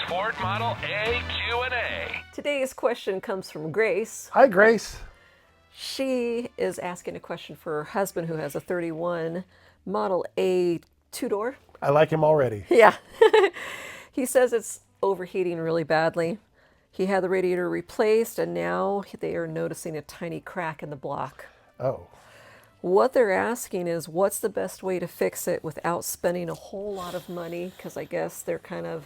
Ford Model A Q&A. Today's question comes from Grace. Hi, Grace. She is asking a question for her husband who has a 31 Model A two-door. I like him already. Yeah. He says it's overheating really badly. He had the radiator replaced and now they are noticing a tiny crack in the block. Oh. What they're asking is what's the best way to fix it without spending a whole lot of money, because I guess they're kind of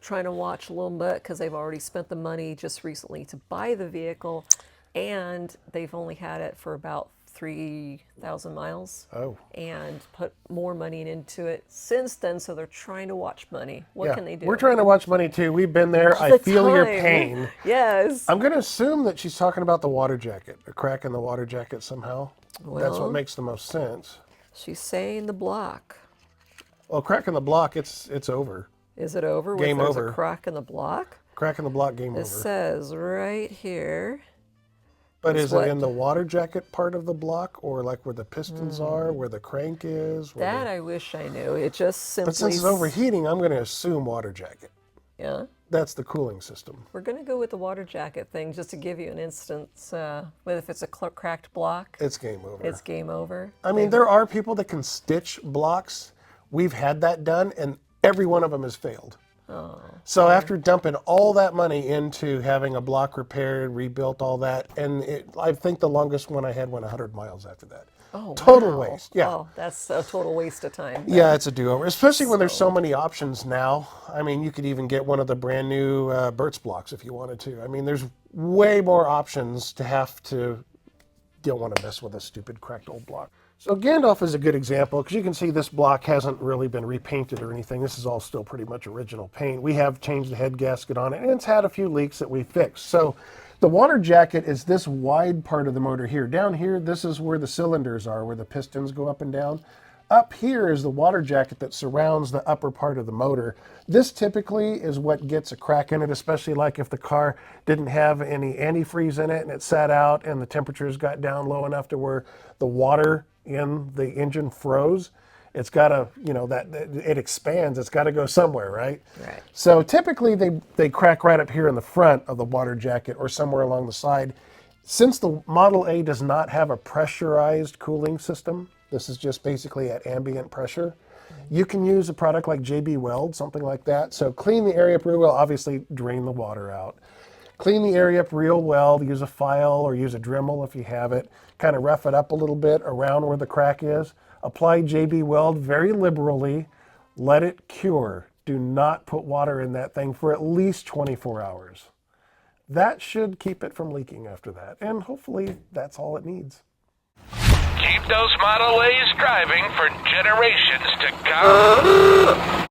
trying to watch a little bit because they've already spent the money just recently to buy the vehicle and they've only had it for about 3,000 miles. Oh. And put more money into it since then, so they're trying to watch money. What can they do? We're trying to watch money too. We've been there. All the I feel your time. pain. Yes. I'm going to assume that she's talking about the water jacket, a crack in the water jacket somehow. That's what Well, makes the most sense. she's saying the block. Well, crack in the block, it's over. Is it over? Game There's over. a crack in the block? Crack in the block, game It over. says right here. But it's is it in the water jacket part of the block, or like where the pistons are, where the crank is? That I wish I knew. It just simply. But since it's overheating, I'm going to assume water jacket. Yeah. That's the cooling system. We're going to go with the water jacket thing just to give you an instance. If it's a cracked block, It's game over. it's game over. I mean, there are people that can stitch blocks. We've had that done, and every one of them has failed. Oh. So after dumping all that money into having a block repaired, rebuilt, all that, and I think the longest one I had went 100 miles after that. Oh, Total wow. waste, yeah. Oh, that's a total waste of time. Yeah, it's a do-over, especially when there's so many options now. I mean, you could even get one of the brand new Burt's blocks if you wanted to. I mean, there's way more options to have to. You don't want to mess with a stupid cracked old block. So Gandalf is a good example because you can see this block hasn't really been repainted or anything. This is all still pretty much original paint. We have changed the head gasket on it, and it's had a few leaks that we fixed. So the water jacket is this wide part of the motor here. Down here, this is where the cylinders are, where the pistons go up and down. Up here is the water jacket that surrounds the upper part of the motor. This typically is what gets a crack in it, especially like if the car didn't have any antifreeze in it and it sat out and the temperatures got down low enough to where the water in the engine froze. It's got to, it expands. It's got to go somewhere, right? Right. So typically they crack right up here in the front of the water jacket or somewhere along the side. Since the Model A does not have a pressurized cooling system, this is just basically at ambient pressure, you can use a product like JB Weld, something like that. So clean the area up real well, obviously drain the water out. Clean the area up real well, use a file or use a Dremel if you have it. Kind of rough it up a little bit around where the crack is. Apply JB Weld very liberally. Let it cure. Do not put water in that thing for at least 24 hours. That should keep it from leaking after that. And hopefully that's all it needs. Keep those Model A's driving for generations to come.